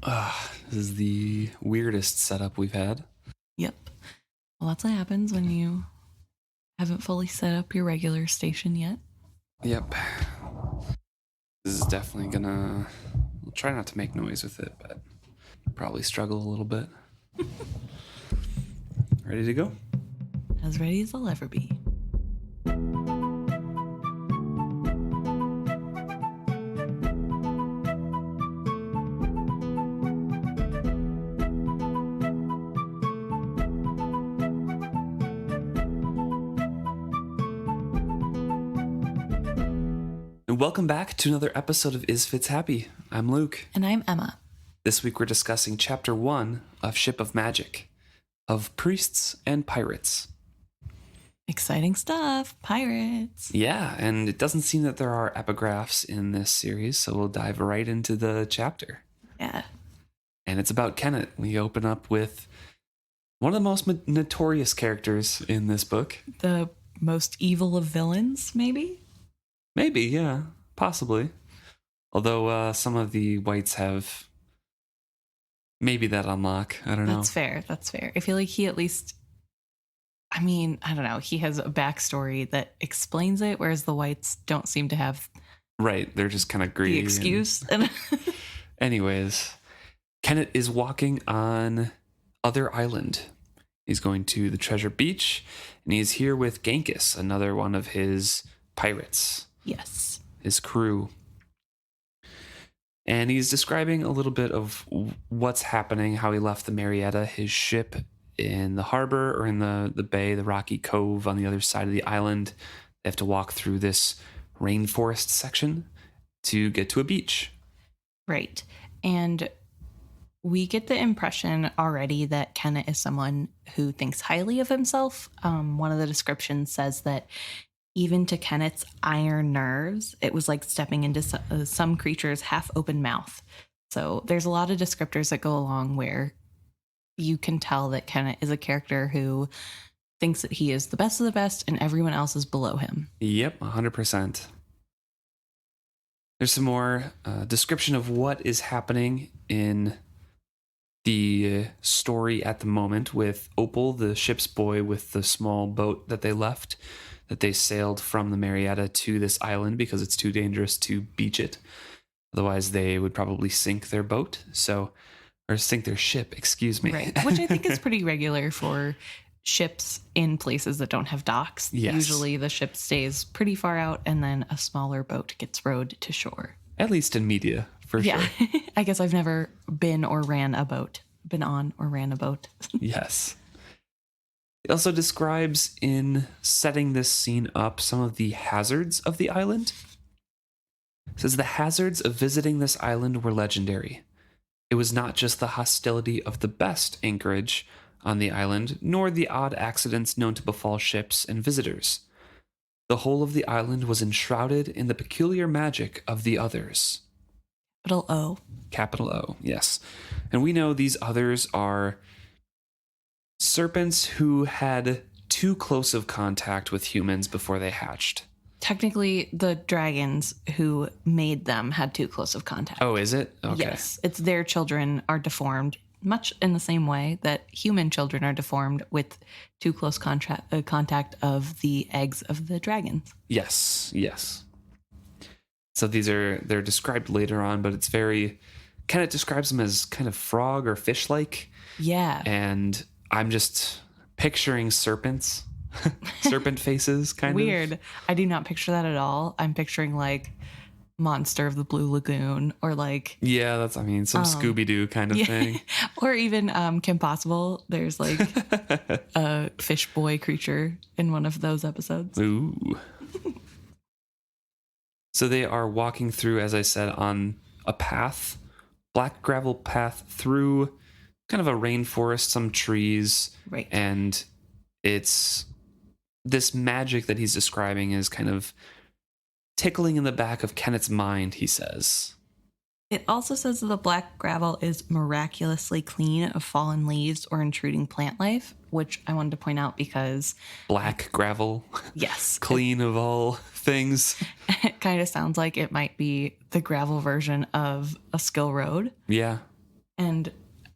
This is the weirdest setup we've had. Yep. Well, that's what happens when you haven't fully set up your regular station yet. Yep. This is definitely gonna... We'll try not to make noise with it, but probably struggle a little bit. Ready to go? As ready as I'll ever be. And welcome back to another episode of Is Fitz Happy? I'm Luke. And I'm Emma. This week we're discussing Chapter 1 of Ship of Magic, of Priests and Pirates. Exciting stuff. Pirates. Yeah, and it doesn't seem that there are epigraphs in this series, so we'll dive right into the chapter. Yeah. And it's about Kennit. We open up with one of the most notorious characters in this book. The most evil of villains, maybe? Maybe, yeah, possibly. Although some of the whites have maybe that unlock. I don't know. That's fair. That's fair. I feel like he at least, I don't know. He has a backstory that explains it, whereas the whites don't seem to have Right. They're just kind of greedy. the excuse. Anyways, Kennit is walking on Other Island. He's going to the Treasure Beach, and he's here with Genghis, another one of his pirates. Yes. His crew. And he's describing a little bit of what's happening, how he left the Marietta, his ship, in the harbor or in the bay, the rocky cove on the other side of the island. They have to walk through this rainforest section to get to a beach. Right. And we get the impression already that Kennit is someone who thinks highly of himself. One of the descriptions says that even to Kennit's iron nerves, it was like stepping into some creature's half-open mouth. So there's a lot of descriptors that go along where you can tell that Kennit is a character who thinks that he is the best of the best and everyone else is below him. Yep, 100%. There's some more description of what is happening in the story at the moment with Opal, the ship's boy with the small boat that they left, that they sailed from the Marietta to this island because it's too dangerous to beach it. Otherwise, they would probably sink their boat. Or sink their ship, excuse me. Right, which I think is pretty regular for ships in places that don't have docks. Yes. Usually the ship stays pretty far out and then a smaller boat gets rowed to shore. At least in media, for sure. I guess I've never been on or ran a boat. Yes. It also describes in setting this scene up some of the hazards of the island. It says the hazards of visiting this island were legendary. It was not just the hostility of the best anchorage on the island, nor the odd accidents known to befall ships and visitors. The whole of the island was enshrouded in the peculiar magic of the others. Capital O. Capital O, yes. And we know these others are serpents who had too close of contact with humans before they hatched. Technically, the dragons who made them had too close of contact. Oh, is it? Okay. Yes. It's their children are deformed, much in the same way that human children are deformed with too close contact of the eggs of the dragons. Yes. So they're described later on, but it's very, Kennit describes them as kind of frog or fish-like. Yeah. And I'm just picturing serpents, serpent faces, kind of. Weird. I do not picture that at all. I'm picturing like Monster of the Blue Lagoon or like... Yeah, that's, some Scooby-Doo kind of thing. Or even Kim Possible. There's like a fish boy creature in one of those episodes. Ooh. So they are walking through, as I said, on a path, black gravel path through kind of a rainforest, some trees. Right. And it's this magic that he's describing is kind of tickling in the back of Kennit's mind, he says. It also says that the black gravel is miraculously clean of fallen leaves or intruding plant life, which I wanted to point out because... Black gravel? Yes. Clean of all things. It kind of sounds like it might be the gravel version of a skill road. Yeah. And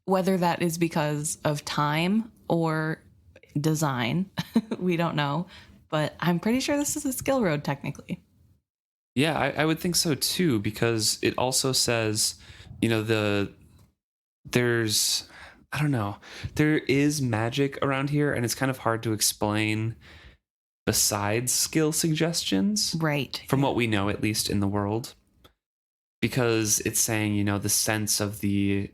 whether that is because of time or design, we don't know. But I'm pretty sure this is a skill road, technically. Yeah, I would think so too, because it also says, there's, I don't know, there is magic around here, and it's kind of hard to explain besides skill suggestions. Right. From what we know, at least in the world. Because it's saying, the sense of the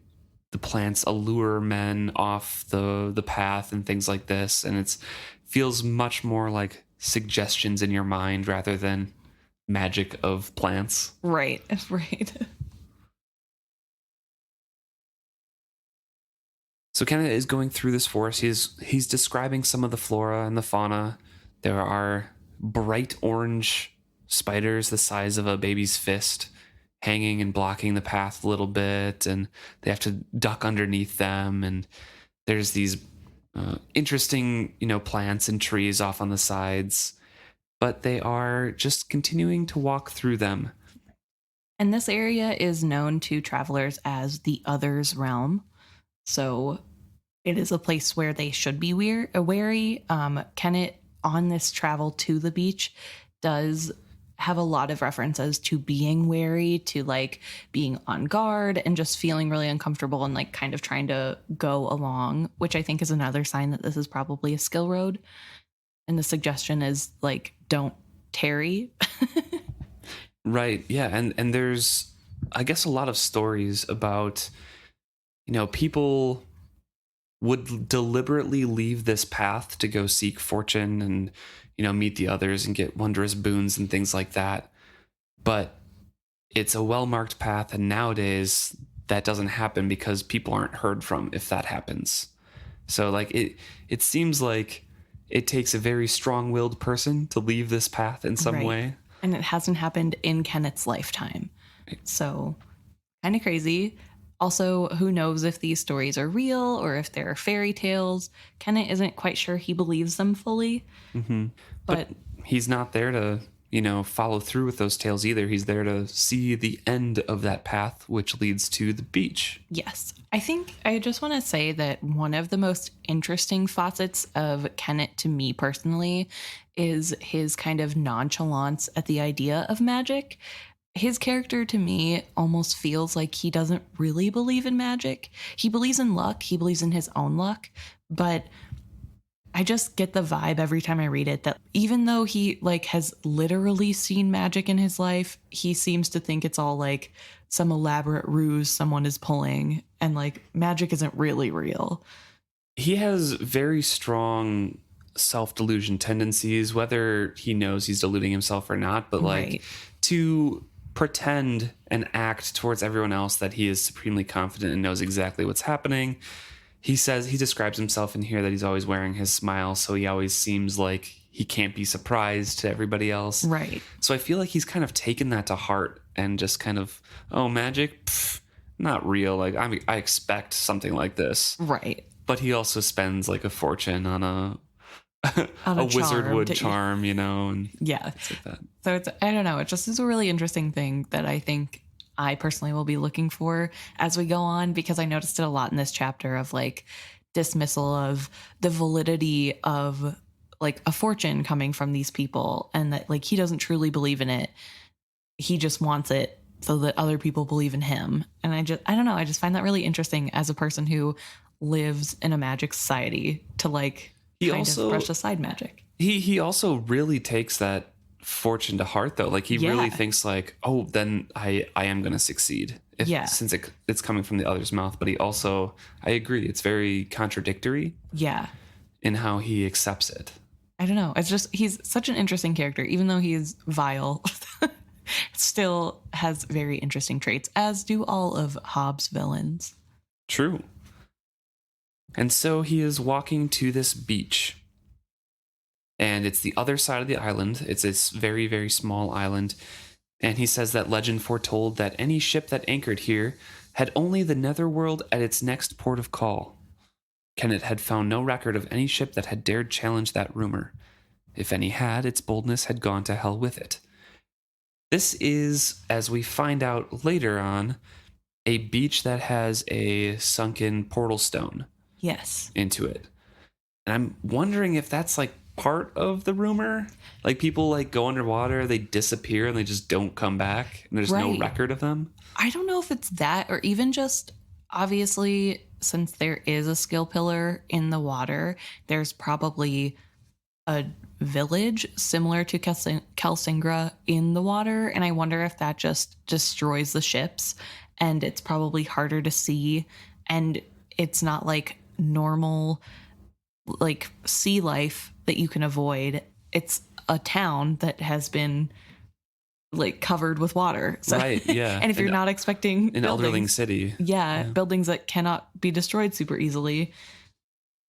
plants allure men off the path and things like this, and it feels much more like suggestions in your mind rather than magic of plants. Right. Right. So Kennit is going through this forest. He's describing some of the flora and the fauna. There are bright orange spiders the size of a baby's fist hanging and blocking the path a little bit, and they have to duck underneath them. And there's these interesting, plants and trees off on the sides, but they are just continuing to walk through them. And this area is known to travelers as the Other's Realm. So it is a place where they should be wary. Kennit, on this travel to the beach, does have a lot of references to being wary, to like being on guard and just feeling really uncomfortable and like kind of trying to go along, which I think is another sign that this is probably a skill road. And the suggestion is like, don't tarry. Right. Yeah. And there's, I guess, a lot of stories about, people would deliberately leave this path to go seek fortune and, meet the others and get wondrous boons and things like that. But it's a well-marked path, and nowadays that doesn't happen because people aren't heard from if that happens. So like it seems like it takes a very strong-willed person to leave this path in some way. And it hasn't happened in Kennit's lifetime. So kind of crazy. Also, who knows if these stories are real or if they're fairy tales. Kennit isn't quite sure he believes them fully. Mm-hmm. But he's not there to, follow through with those tales either. He's there to see the end of that path, which leads to the beach. Yes. I think I just want to say that one of the most interesting facets of Kennit to me personally is his kind of nonchalance at the idea of magic. His character to me almost feels like he doesn't really believe in magic. He believes in luck. He believes in his own luck. But I just get the vibe every time I read it that even though he like has literally seen magic in his life, he seems to think it's all like some elaborate ruse someone is pulling, and like magic isn't really real. He has very strong self-delusion tendencies, whether he knows he's deluding himself or not, but like to pretend and act towards everyone else that he is supremely confident and knows exactly what's happening. He describes himself in here that he's always wearing his smile, so he always seems like he can't be surprised to everybody else. Right. So I feel like he's kind of taken that to heart and just kind of, oh, magic? Pff, not real. Like I expect something like this. Right. But he also spends like a fortune on a wizard wood charm, and yeah, things like that. So it's, I don't know, it just is a really interesting thing that I think I personally will be looking for as we go on, because I noticed it a lot in this chapter of like dismissal of the validity of like a fortune coming from these people, and that like he doesn't truly believe in it. He just wants it so that other people believe in him. And I don't know, I just find that really interesting as a person who lives in a magic society to like kind of brush aside magic. He also really takes that fortune to heart, though. Like he really thinks like, oh, then I am going to succeed since it's coming from the other's mouth. But he also, I agree, it's very contradictory in how he accepts it. I don't know, it's just he's such an interesting character, even though he is vile. Still has very interesting traits, as do all of Hobb's villains. True. And so he is walking to this beach, and it's the other side of the island. It's this very, very small island. And he says that legend foretold that any ship that anchored here had only the netherworld at its next port of call. Kennit had found no record of any ship that had dared challenge that rumor. If any had, its boldness had gone to hell with it. This is, as we find out later on, a beach that has a sunken portal stone Yes. into it. And I'm wondering if that's like part of the rumor. Like people like go underwater, they disappear and they just don't come back. And there's no Right. record of them. I don't know if it's that or even just obviously since there is a skill pillar in the water, there's probably a village similar to Kelsingra in the water. And I wonder if that just destroys the ships and it's probably harder to see. And it's not like normal like sea life that you can avoid. It's a town that has been like covered with water. So, Right, yeah. And if you're not expecting an Elderling city. Yeah, buildings that cannot be destroyed super easily,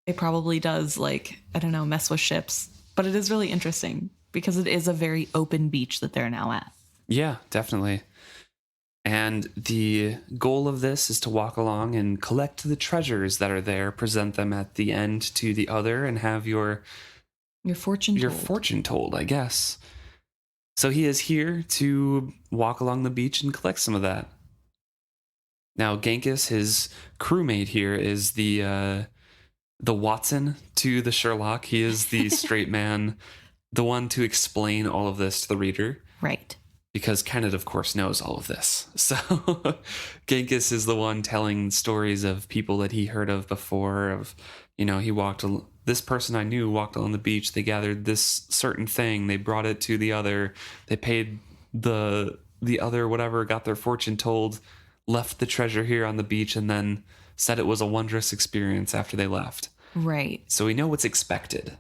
it probably does like, I don't know, mess with ships. But it is really interesting because it is a very open beach that they're now at. Yeah, definitely. And the goal of this is to walk along and collect the treasures that are there, present them at the end to the other, and have your fortune told, I guess. So he is here to walk along the beach and collect some of that. Now, Genghis, his crewmate here, is the Watson to the Sherlock. He is the straight man, the one to explain all of this to the reader. Right. Because Kennit, of course, knows all of this. So Genghis is the one telling stories of people that he heard of before. Of, this person I knew walked along the beach. They gathered this certain thing. They brought it to the other. They paid the other whatever, got their fortune told, left the treasure here on the beach, and then said it was a wondrous experience after they left. Right. So we know what's expected.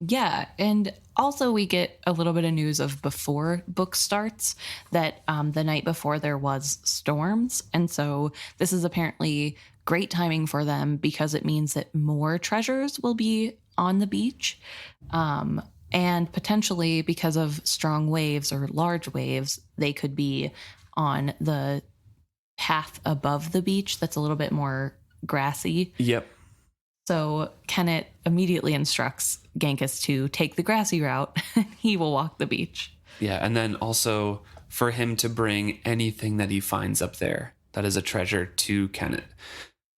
Yeah, and also we get a little bit of news of before book starts that the night before there was storms, and so this is apparently great timing for them because it means that more treasures will be on the beach, and potentially because of strong waves or large waves, they could be on the path above the beach that's a little bit more grassy. Yep. So Kennit immediately instructs Genghis to take the grassy route. He will walk the beach. Yeah, and then also for him to bring anything that he finds up there that is a treasure to Kennit.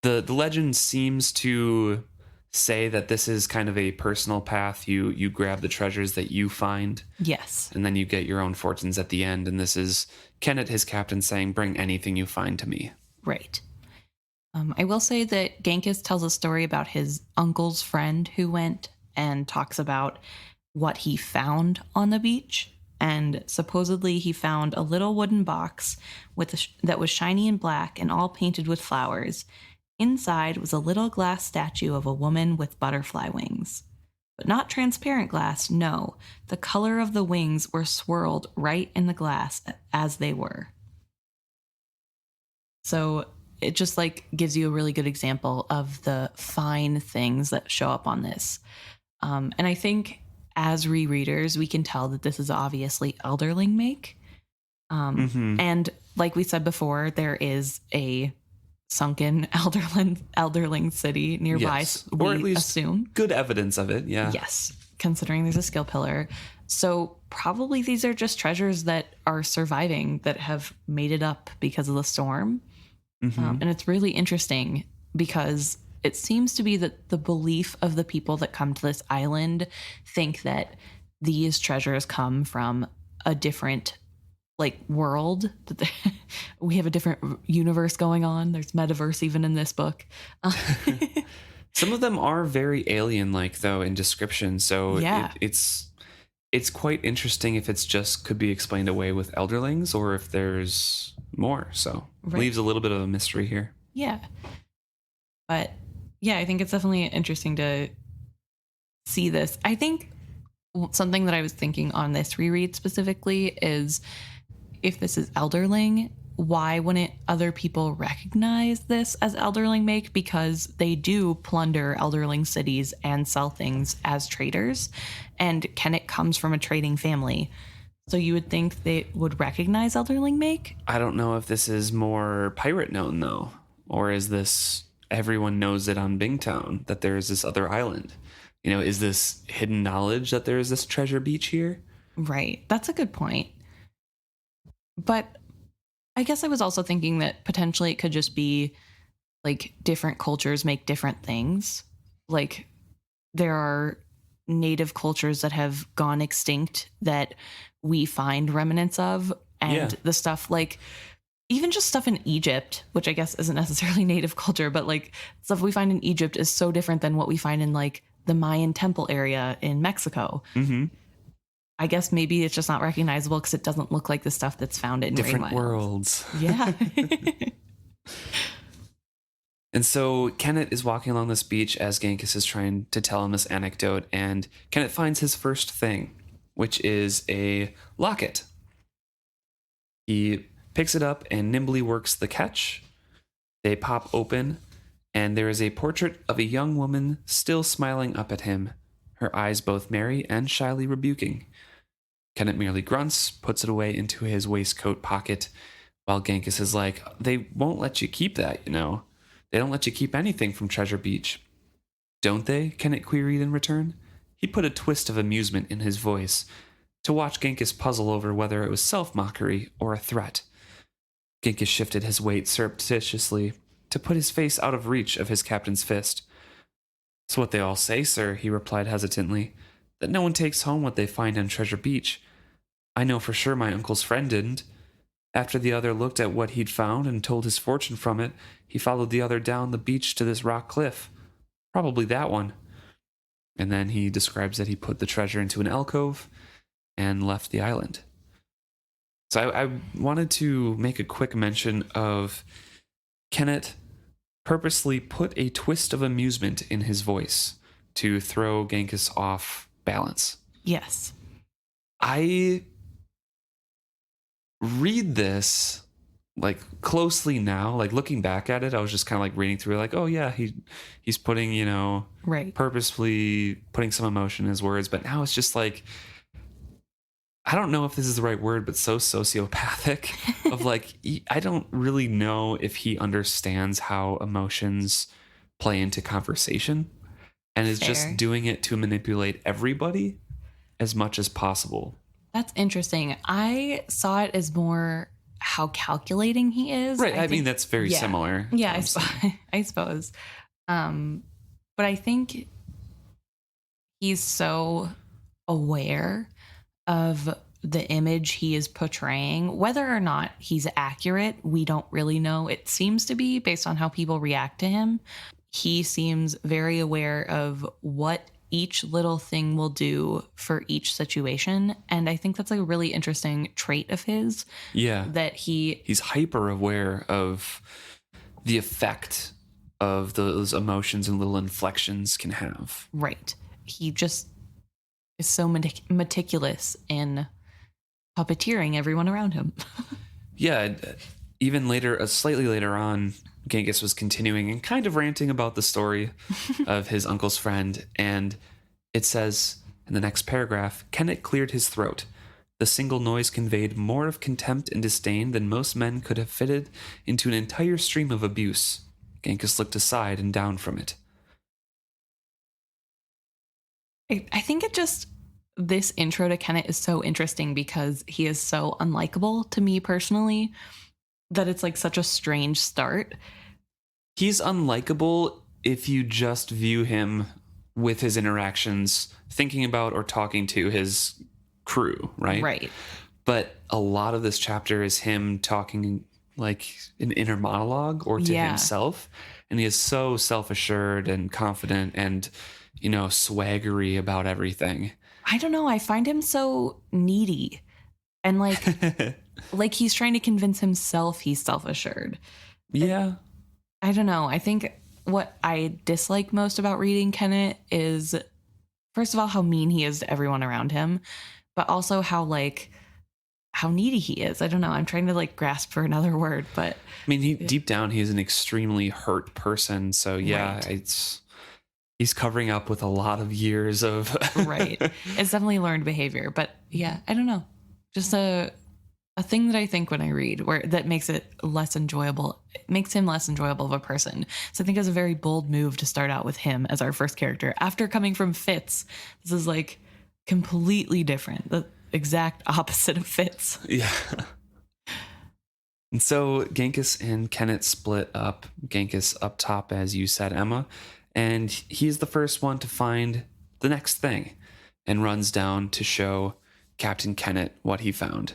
The legend seems to say that this is kind of a personal path. You grab the treasures that you find. Yes. And then you get your own fortunes at the end. And this is Kennit, his captain, saying, bring anything you find to me. Right. I will say that Genghis tells a story about his uncle's friend who went and talks about what he found on the beach. And supposedly he found a little wooden box that was shiny and black and all painted with flowers. Inside was a little glass statue of a woman with butterfly wings. But not transparent glass, no. The color of the wings were swirled right in the glass as they were. So it just like gives you a really good example of the fine things that show up on this. And I think as rereaders, we can tell that this is obviously Elderling make. And like we said before, there is a sunken Elderling city nearby. Yes. Or at least assume good evidence of it. Yeah. Yes. Considering there's a skill pillar. So probably these are just treasures that are surviving that have made it up because of the storm. And it's really interesting because it seems to be that the belief of the people that come to this island think that these treasures come from a different like world. We have a different universe going on. There's metaverse even in this book. Some of them are very alien-like though in description. So yeah. It's quite interesting if it's just could be explained away with Elderlings or if there's more. So leaves a little bit of a mystery here. Yeah. But yeah, I think it's definitely interesting to see this. I think something that I was thinking on this reread specifically is if this is Elderling, why wouldn't other people recognize this as Elderling make? Because they do plunder Elderling cities and sell things as traders. And Kennit comes from a trading family. So you would think they would recognize Elderling make? I don't know if this is more pirate known though. Or is this everyone knows it on Bingtown that there is this other island? You know, is this hidden knowledge that there is this treasure beach here? Right. That's a good point. But I guess I was also thinking that potentially it could just be like different cultures make different things. Like there are native cultures that have gone extinct that we find remnants of. And the stuff like even just stuff in Egypt, which I guess isn't necessarily native culture, but like stuff we find in Egypt is so different than what we find in like the Mayan temple area in Mexico. Mm-hmm. I guess maybe it's just not recognizable because it doesn't look like the stuff that's found in different Green worlds. Yeah. And so Kennit is walking along this beach as Genghis is trying to tell him this anecdote, and Kennit finds his first thing, which is a locket. He picks it up and nimbly works the catch. They pop open, and there is a portrait of a young woman still smiling up at him, her eyes both merry and shyly rebuking. Kennit merely grunts, puts it away into his waistcoat pocket, while Genghis is like, they won't let you keep that, you know. They don't let you keep anything from Treasure Beach. Don't they? Kennit queried in return. He put a twist of amusement in his voice to watch Genghis puzzle over whether it was self-mockery or a threat. Genghis shifted his weight surreptitiously to put his face out of reach of his captain's fist. "It's what they all say, sir," he replied hesitantly, "that no one takes home what they find on Treasure Beach. I know for sure my uncle's friend didn't. After the other looked at what he'd found and told his fortune from it, he followed the other down the beach to this rock cliff. Probably that one." And then he describes that he put the treasure into an alcove and left the island. So I wanted to make a quick mention of Kennit purposely put a twist of amusement in his voice to throw Genghis off balance. Yes. I read this like closely now, like looking back at it, I was just kind of like reading through it, like, oh yeah, he's putting, you know, right, purposefully putting some emotion in his words, but now it's just like, I don't know if this is the right word, but so sociopathic of like, I don't really know if he understands how emotions play into conversation and is just doing it to manipulate everybody as much as possible. That's interesting. I saw it as more how calculating he is. Right. I mean, that's very similar. Yeah, I suppose. But I think he's so aware of the image he is portraying. Whether or not he's accurate, we don't really know. It seems to be based on how people react to him. He seems very aware of what each little thing will do for each situation. And I think that's like a really interesting trait of his. Yeah. That he's hyper aware of the effect of those emotions and little inflections can have. Right. He just is so meticulous in puppeteering everyone around him. Yeah. Even later, slightly later on, Genghis was continuing and kind of ranting about the story of his uncle's friend. And it says in the next paragraph, Kennit cleared his throat. The single noise conveyed more of contempt and disdain than most men could have fitted into an entire stream of abuse. Genghis looked aside and down from it. I think this intro to Kennit is so interesting because he is so unlikable to me personally that it's like such a strange start. He's unlikable if you just view him with his interactions, thinking about or talking to his crew, right? Right. But a lot of this chapter is him talking like an inner monologue or to himself. And he is so self-assured and confident and, you know, swaggery about everything. I don't know. I find him so needy and like, like he's trying to convince himself he's self-assured. Yeah. I don't know. I think what I dislike most about reading Kennit is, first of all, how mean he is to everyone around him, but also how needy he is. I don't know. I'm trying to like grasp for another word, but I mean, deep down, he's an extremely hurt person. So yeah, right. He's covering up with a lot of years of right. It's definitely learned behavior, but yeah, I don't know. Just a thing that I think when I read where that makes it less enjoyable. It makes him less enjoyable of a person. So I think it's a very bold move to start out with him as our first character. After coming from Fitz, this is like completely different. The exact opposite of Fitz. Yeah. And so Genghis and Kennit split up. Genghis up top, as you said, Emma, and he's the first one to find the next thing and runs down to show Captain Kennit what he found.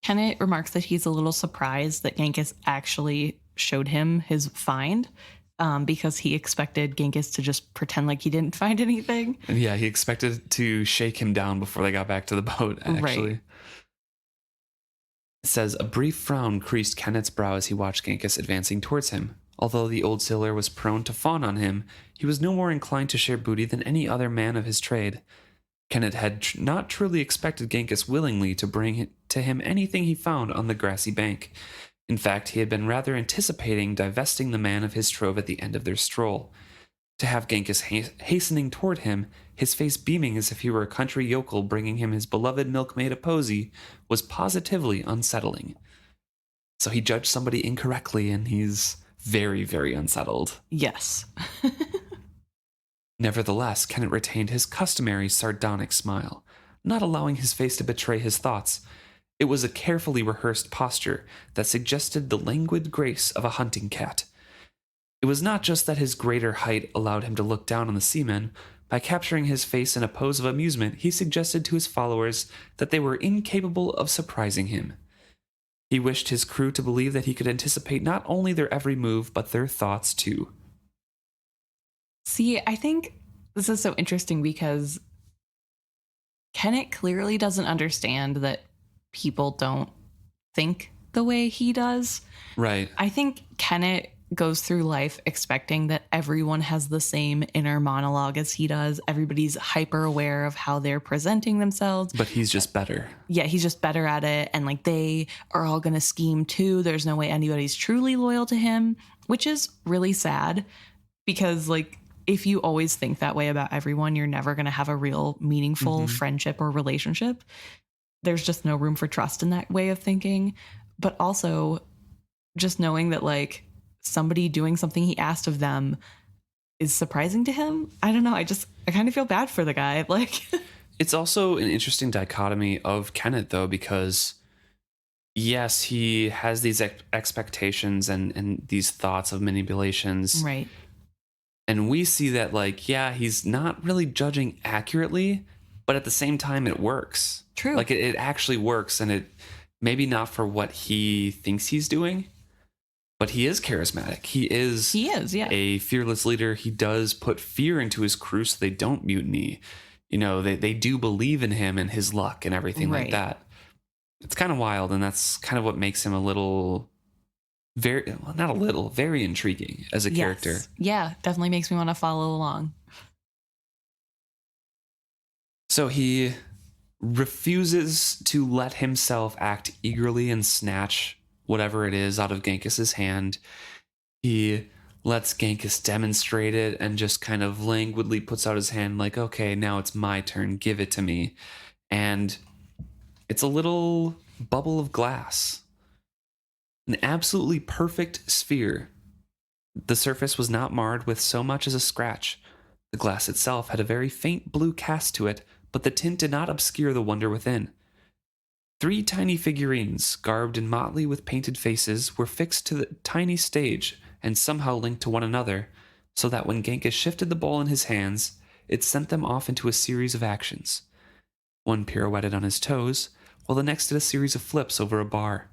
Kennit remarks that he's a little surprised that Genghis actually showed him his find, because he expected Genghis to just pretend like he didn't find anything. And yeah, he expected to shake him down before they got back to the boat, actually. Right. It says, a brief frown creased Kennit's brow as he watched Genghis advancing towards him. Although the old sailor was prone to fawn on him, he was no more inclined to share booty than any other man of his trade. Kennit had not truly expected Genghis willingly to bring to him anything he found on the grassy bank. In fact, he had been rather anticipating divesting the man of his trove at the end of their stroll. To have Genghis hastening toward him, his face beaming as if he were a country yokel bringing him his beloved milkmaid a posy, was positively unsettling. So he judged somebody incorrectly, and he's very, very unsettled. Yes. Nevertheless, Kennit retained his customary sardonic smile, not allowing his face to betray his thoughts. It was a carefully rehearsed posture that suggested the languid grace of a hunting cat. It was not just that his greater height allowed him to look down on the seamen. By capturing his face in a pose of amusement, he suggested to his followers that they were incapable of surprising him. He wished his crew to believe that he could anticipate not only their every move, but their thoughts too. See, I think this is so interesting because Kennit clearly doesn't understand that people don't think the way he does. Right. I think Kennit goes through life expecting that everyone has the same inner monologue as he does. Everybody's hyper aware of how they're presenting themselves. But he's just better. Yeah, he's just better at it. And like they are all going to scheme too. There's no way anybody's truly loyal to him, which is really sad because like if you always think that way about everyone, you're never going to have a real meaningful friendship or relationship. There's just no room for trust in that way of thinking. But also just knowing that like somebody doing something he asked of them is surprising to him. I don't know. I kind of feel bad for the guy. Like it's also an interesting dichotomy of Kennit though, because yes, he has these expectations and these thoughts of manipulations. Right. And we see that like, yeah, he's not really judging accurately, but at the same time it works. True. Like it actually works, and it maybe not for what he thinks he's doing, but he is charismatic. He is, yeah, a fearless leader. He does put fear into his crew so they don't mutiny. You know, they do believe in him and his luck and everything like that. It's kind of wild, and that's kind of what makes him very intriguing as a character. Yeah, definitely makes me want to follow along. So he refuses to let himself act eagerly and snatch whatever it is out of Genghis's hand. He lets Genghis demonstrate it and just kind of languidly puts out his hand like, okay, now it's my turn, give it to me. And it's a little bubble of glass, an absolutely perfect sphere. The surface was not marred with so much as a scratch. The glass itself had a very faint blue cast to it, but the tint did not obscure the wonder within. 3 tiny figurines, garbed in motley with painted faces, were fixed to the tiny stage and somehow linked to one another, so that when Genghis shifted the ball in his hands, it sent them off into a series of actions. One pirouetted on his toes, while the next did a series of flips over a bar.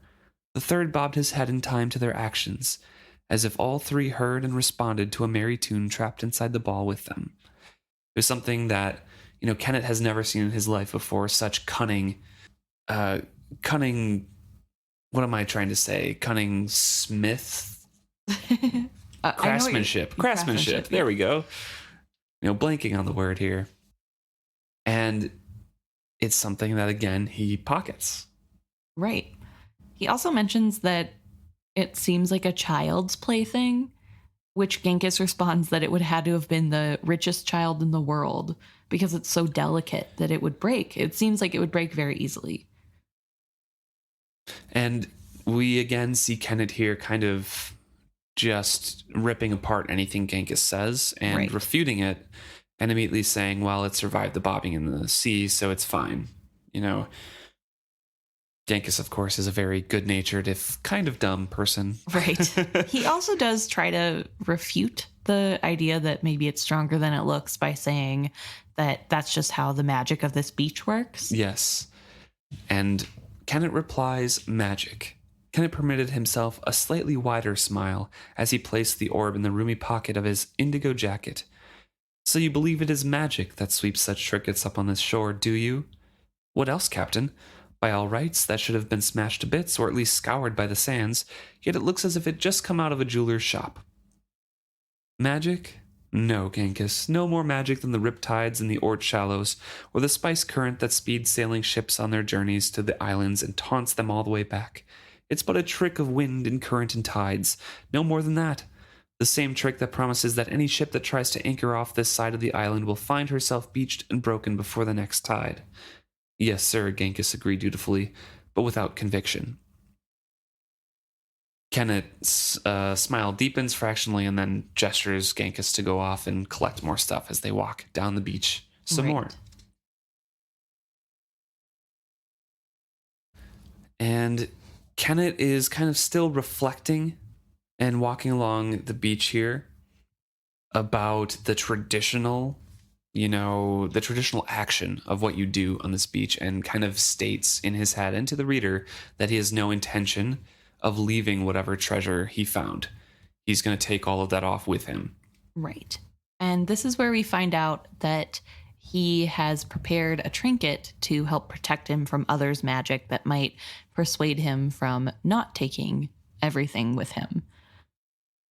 The third bobbed his head in time to their actions, as if all 3 heard and responded to a merry tune trapped inside the ball with them. It was something that, Kennit has never seen in his life before, such cunning, what am I trying to say? Cunning smith? Craftsmanship. Craftsmanship. There we go. Blanking on the word here. And it's something that, again, he pockets. Right. He also mentions that it seems like a child's plaything, which Genghis responds that it would have to have been the richest child in the world because it's so delicate that it would break. It seems like it would break very easily. And we again see Kennit here kind of just ripping apart anything Genghis says and refuting it and immediately saying, well, it survived the bobbing in the sea, so it's fine. Genghis, of course, is a very good-natured, if kind of dumb person. Right. He also does try to refute the idea that maybe it's stronger than it looks by saying that that's just how the magic of this beach works. Yes. And Kennit replies, magic. Kennit permitted himself a slightly wider smile as he placed the orb in the roomy pocket of his indigo jacket. So you believe it is magic that sweeps such trinkets up on this shore, do you? What else, Captain? By all rights, that should have been smashed to bits, or at least scoured by the sands, yet it looks as if it just come out of a jeweler's shop. Magic? No, Genghis, no more magic than the riptides in the Ord shallows, or the spice current that speeds sailing ships on their journeys to the islands and taunts them all the way back. It's but a trick of wind and current and tides, no more than that. The same trick that promises that any ship that tries to anchor off this side of the island will find herself beached and broken before the next tide. Yes, sir, Genghis agreed dutifully, but without conviction. Kennit's smile deepens fractionally and then gestures Genghis to go off and collect more stuff as they walk down the beach some more. And Kennit is kind of still reflecting and walking along the beach here about the traditional action of what you do on this beach, and kind of states in his head and to the reader that he has no intention of leaving whatever treasure he found. He's going to take all of that off with him. Right. And this is where we find out that he has prepared a trinket to help protect him from others' magic that might persuade him from not taking everything with him.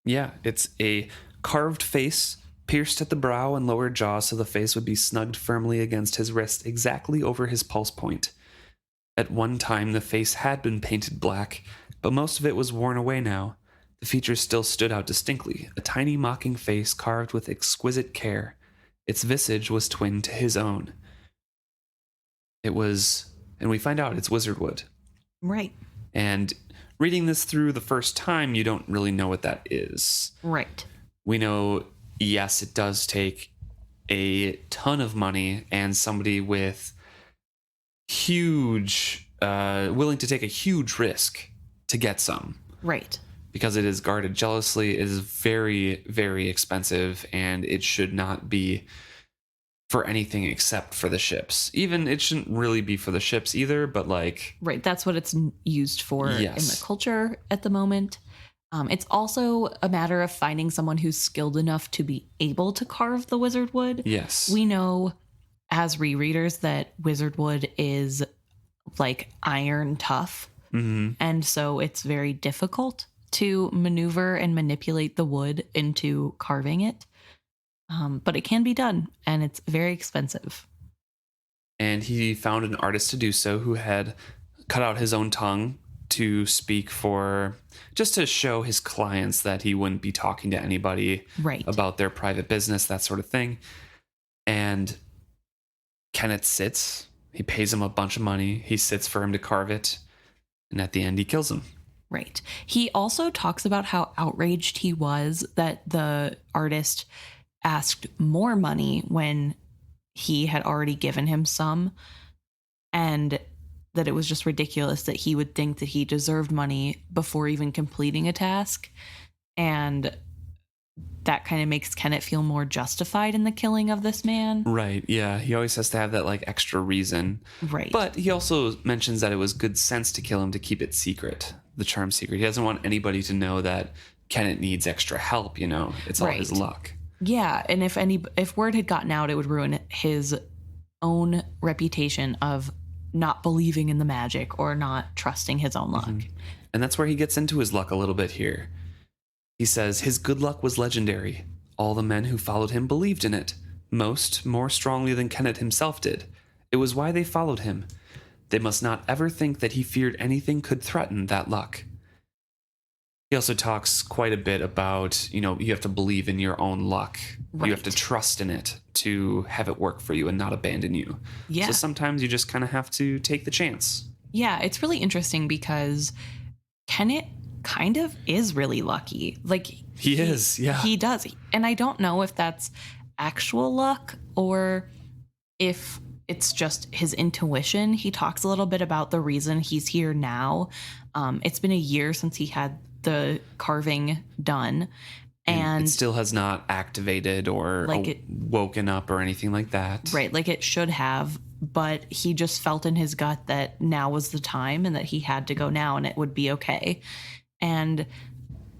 Yeah, it's a carved face pierced at the brow and lower jaw so the face would be snugged firmly against his wrist exactly over his pulse point. At one time, the face had been painted black, but most of it was worn away now. The features still stood out distinctly, a tiny mocking face carved with exquisite care. Its visage was twin to his own. It was, and we find out it's wizard wood. Right. And reading this through the first time, you don't really know what that is. Right. We know, yes, it does take a ton of money and somebody with willing to take a huge risk to get some. Right. Because it is guarded jealously, it is very, very expensive, and it should not be for anything except for the ships. Even it shouldn't really be for the ships either, but like... Right, that's what it's used for in the culture at the moment. It's also a matter of finding someone who's skilled enough to be able to carve the wizard wood. Yes. We know as rereaders that wizard wood is like iron tough. Mm-hmm. And so it's very difficult to maneuver and manipulate the wood into carving it. But it can be done, and it's very expensive. And he found an artist to do so who had cut out his own tongue to speak for, just to show his clients that he wouldn't be talking to anybody about their private business, that sort of thing. And Kennit sits. He pays him a bunch of money. He sits for him to carve it. And at the end, he kills him. Right. He also talks about how outraged he was that the artist asked more money when he had already given him some, and that it was just ridiculous that he would think that he deserved money before even completing a task. And that kind of makes Kennit feel more justified in the killing of this man. Right, yeah. He always has to have that like extra reason. Right. But he also mentions that it was good sense to kill him to keep it secret, the charm secret. He doesn't want anybody to know that Kennit needs extra help, you know. It's all his luck. Yeah, and if word had gotten out, it would ruin his own reputation of not believing in the magic or not trusting his own luck. Mm-hmm. And that's where he gets into his luck a little bit here. He says his good luck was legendary. All the men who followed him believed in it, most more strongly than Kennit himself did. It was why they followed him. They must not ever think that he feared anything could threaten that luck. He also talks quite a bit about, you have to believe in your own luck. Right. You have to trust in it to have it work for you and not abandon you. Yeah. So sometimes you just kind of have to take the chance. Yeah, it's really interesting because Kennit kind of is really lucky. Like he is, yeah. He does. And I don't know if that's actual luck or if it's just his intuition. He talks a little bit about the reason he's here now. It's been a year since he had the carving done. And it still has not activated or woken up or anything like that. Right, like it should have, but he just felt in his gut that now was the time and that he had to go now and it would be okay. And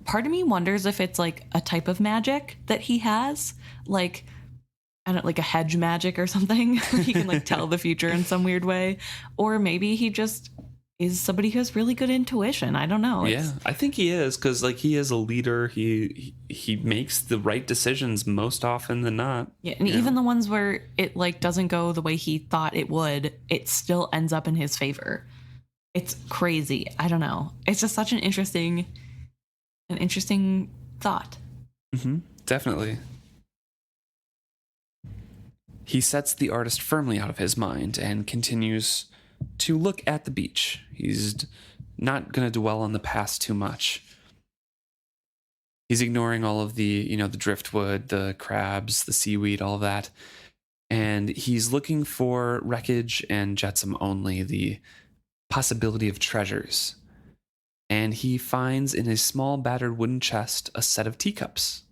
part of me wonders if it's like a type of magic that he has, like, I don't, like a hedge magic or something. He can like tell the future in some weird way. Or maybe he just is somebody who has really good intuition. I don't know. Yeah, I think he is, because like he is a leader. He makes the right decisions most often than not. Yeah, and even the ones where it like doesn't go the way he thought it would, it still ends up in his favor. It's crazy. I don't know. It's just such an interesting thought. Mm-hmm, definitely. He sets the artist firmly out of his mind and continues to look at the beach. He's not going to dwell on the past too much. He's ignoring all of the, the driftwood, the crabs, the seaweed, all of that. And he's looking for wreckage and jetsam only, the possibility of treasures. And he finds in a small battered wooden chest a set of teacups.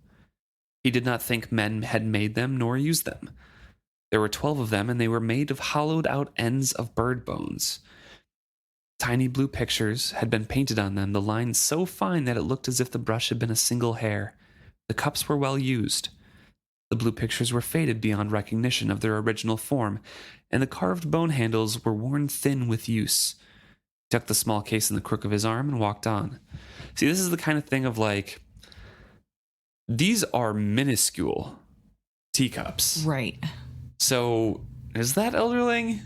He did not think men had made them nor used them. There were 12 of them, and they were made of hollowed out ends of bird bones. Tiny blue pictures had been painted on them, the lines so fine that it looked as if the brush had been a single hair. The cups were well used. The blue pictures were faded beyond recognition of their original form, and the carved bone handles were worn thin with use. He tucked the small case in the crook of his arm and walked on. See, this is the kind of thing of like, these are minuscule teacups. Right. So, is that Elderling?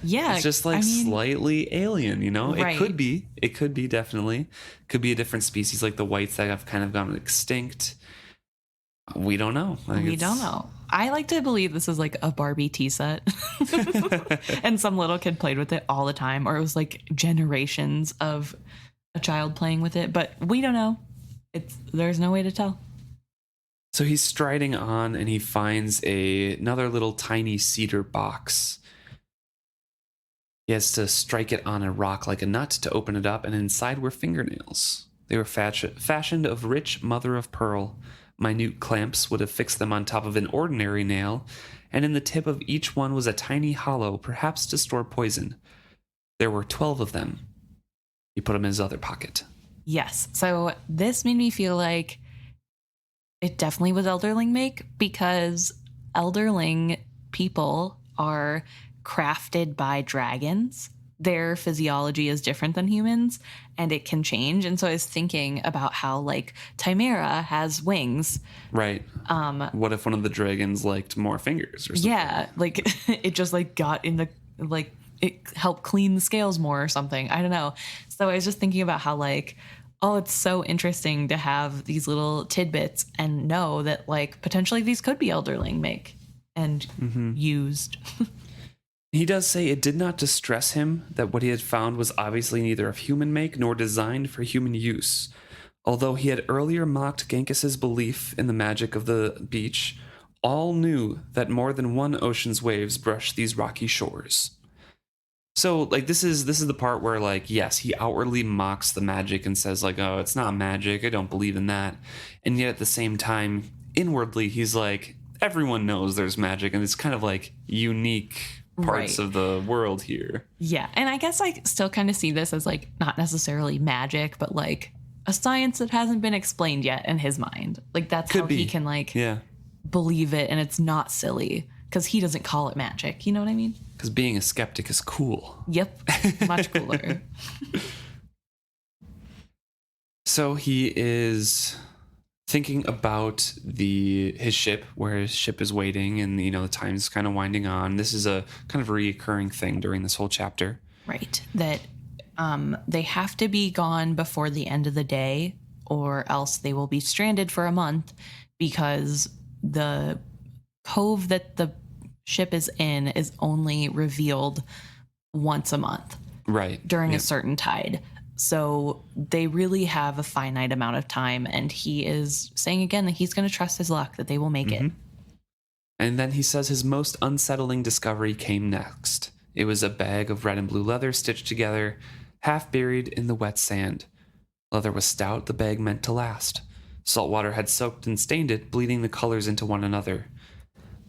Yeah. It's just like slightly alien, Right. It could be definitely. Could be a different species like the whites that have kind of gone extinct. We don't know. We don't know. I like to believe this is like a Barbie tea set. And some little kid played with it all the time, or it was like generations of a child playing with it, but we don't know. There's no way to tell. So he's striding on and he finds another little tiny cedar box. He has to strike it on a rock like a nut to open it up, and inside were fingernails. They were fashioned of rich mother of pearl. Minute clamps would have fixed them on top of an ordinary nail, and in the tip of each one was a tiny hollow, perhaps to store poison. There were 12 of them. He put them in his other pocket. Yes. So this made me feel like it definitely was Elderling make, because Elderling people are crafted by dragons. Their physiology is different than humans, and it can change. And so I was thinking about how like Chimera has wings. Right. What if one of the dragons liked more fingers or something? Yeah, like it just like got in the like it helped clean the scales more or something. I don't know. So I was just thinking about how like, oh, it's so interesting to have these little tidbits and know that like potentially these could be Elderling make and used. He does say it did not distress him that what he had found was obviously neither of human make nor designed for human use. Although he had earlier mocked Genghis's belief in the magic of the beach, all knew that more than one ocean's waves brushed these rocky shores. So, like, this is the part where, like, yes, he outwardly mocks the magic and says, like, oh, it's not magic, I don't believe in that. And yet at the same time, inwardly, he's like, everyone knows there's magic, and it's kind of like unique parts of the world here. Yeah, and I guess I still kind of see this as like not necessarily magic, but like a science that hasn't been explained yet in his mind. Like that's how he can like believe it, and it's not silly because he doesn't call it magic. You know what I mean? Because being a skeptic is cool. Yep, much cooler. So he is thinking about his ship, where his ship is waiting, and the time's kind of winding on. This is a kind of a reoccurring thing during this whole chapter. Right. That they have to be gone before the end of the day, or else they will be stranded for a month, because the cove that the ship is in is only revealed once a month. Right. During a certain tide. So they really have a finite amount of time, and he is saying again that he's going to trust his luck, that they will make it. And then he says his most unsettling discovery came next. It was a bag of red and blue leather stitched together, half buried in the wet sand. Leather was stout, the bag meant to last. Salt water had soaked and stained it, bleeding the colors into one another.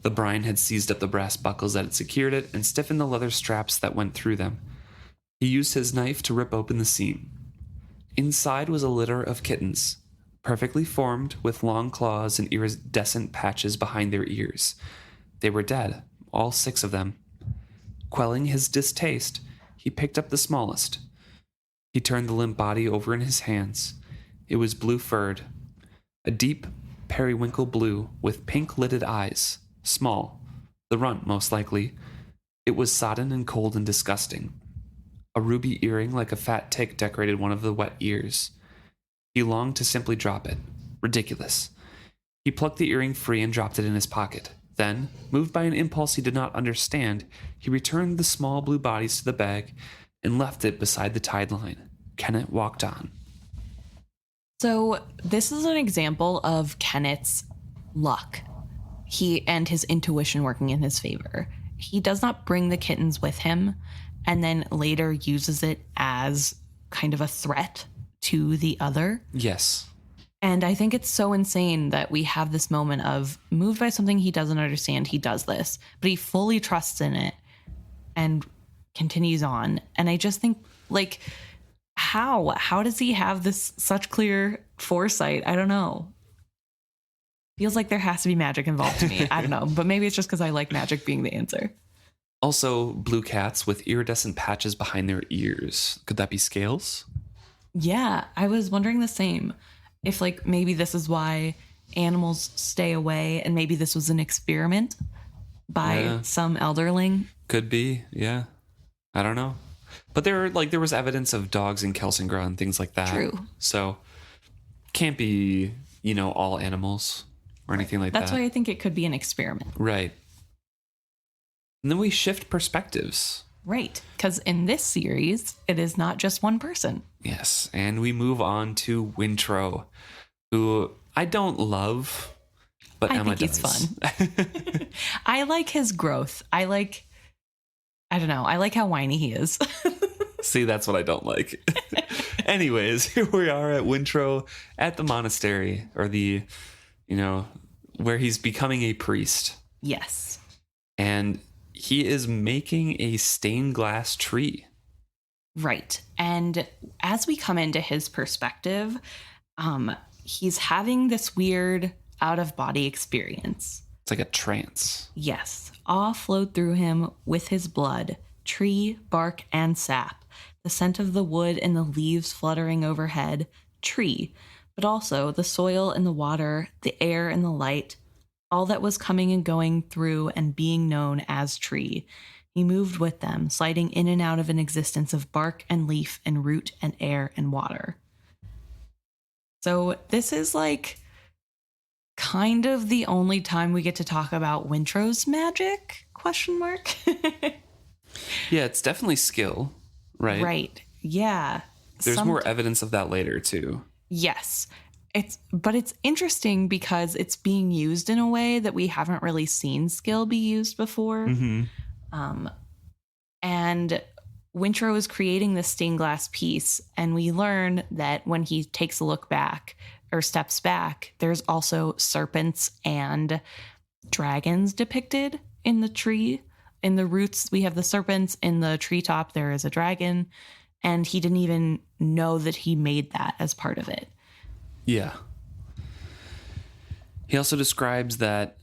The brine had seized up the brass buckles that had secured it and stiffened the leather straps that went through them. He used his knife to rip open the seam. Inside was a litter of kittens, perfectly formed, with long claws and iridescent patches behind their ears. They were dead, all 6 of them. Quelling his distaste, he picked up the smallest. He turned the limp body over in his hands. It was blue-furred, a deep periwinkle blue with pink-lidded eyes, small, the runt most likely. It was sodden and cold and disgusting. A ruby earring like a fat tick decorated one of the wet ears. He longed to simply drop it. Ridiculous. He plucked the earring free and dropped it in his pocket. Then, moved by an impulse he did not understand, he returned the small blue bodies to the bag and left it beside the tide line. Kennit walked on. So this is an example of Kennit's luck. He and his intuition working in his favor. He does not bring the kittens with him and then later uses it as kind of a threat to the other. Yes. And I think it's so insane that we have this moment of, moved by something he doesn't understand, he does this, but he fully trusts in it and continues on. And I just think, like, how does he have this such clear foresight? I don't know. Feels like there has to be magic involved to me. I don't know, but maybe it's just because I like magic being the answer. Also, blue cats with iridescent patches behind their ears. Could that be scales? Yeah, I was wondering the same. If, like, maybe this is why animals stay away, and maybe this was an experiment by some elderling. Could be, yeah. I don't know. But there was evidence of dogs in Kelsingra and things like that. True. So, can't be, all animals or anything like that. That's why I think it could be an experiment. Right. And then we shift perspectives. Right. Because in this series, it is not just one person. Yes. And we move on to Wintrow, who I don't love, but Emma does. I think he's fun. I like his growth. I like how whiny he is. See, that's what I don't like. Anyways, here we are at Wintrow at the monastery, or where he's becoming a priest. Yes. And he is making a stained glass tree. Right. And as we come into his perspective, he's having this weird out-of-body experience. It's like a trance. Yes. Awe flowed through him with his blood, tree, bark, and sap. The scent of the wood and the leaves fluttering overhead, tree, but also the soil and the water, the air and the light, all that was coming and going through and being known as tree. He moved with them, sliding in and out of an existence of bark and leaf and root and air and water. So this is like kind of the only time we get to talk about Wintrow's magic? ? Yeah, it's definitely skill, right? Right. Yeah. There's more evidence of that later too. Yes. But it's interesting because it's being used in a way that we haven't really seen skill be used before. Mm-hmm. And Wintrow is creating this stained glass piece, and we learn that when he takes a look back or steps back, there's also serpents and dragons depicted in the tree. In the roots, we have the serpents. In the treetop, there is a dragon, and he didn't even know that he made that as part of it. Yeah. He also describes that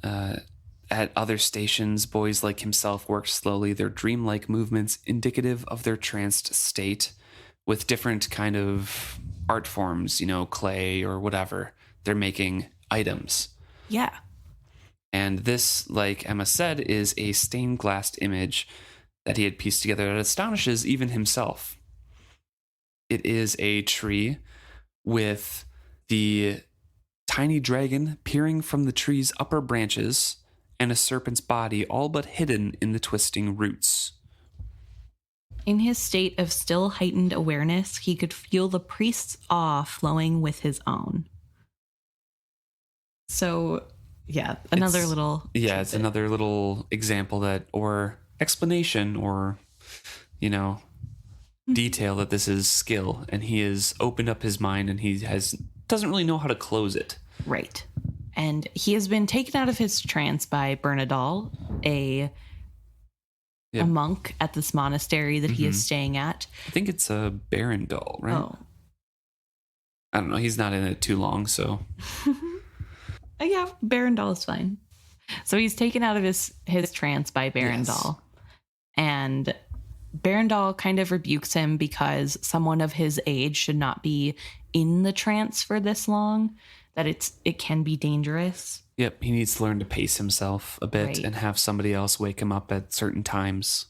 at other stations, boys like himself work slowly, their dreamlike movements indicative of their tranced state, with different kind of art forms, clay or whatever. They're making items. Yeah. And this, like Emma said, is a stained glass image that he had pieced together that astonishes even himself. It is a tree with the tiny dragon peering from the tree's upper branches and a serpent's body all but hidden in the twisting roots. In his state of still heightened awareness, he could feel the priest's awe flowing with his own. So Yeah, another little... Yeah, it's another little example or explanation or, detail that this is skill, and he has opened up his mind and he doesn't really know how to close it. Right. And he has been taken out of his trance by Bernadal, a monk at this monastery that he is staying at. I think it's a Barandal, right? Oh. I don't know. He's not in it too long, so. Yeah, Barandal is fine. So he's taken out of his trance by Barandal. Yes. And Barandal kind of rebukes him because someone of his age should not be in the trance for this long, that it can be dangerous. Yep, he needs to learn to pace himself a bit and have somebody else wake him up at certain times.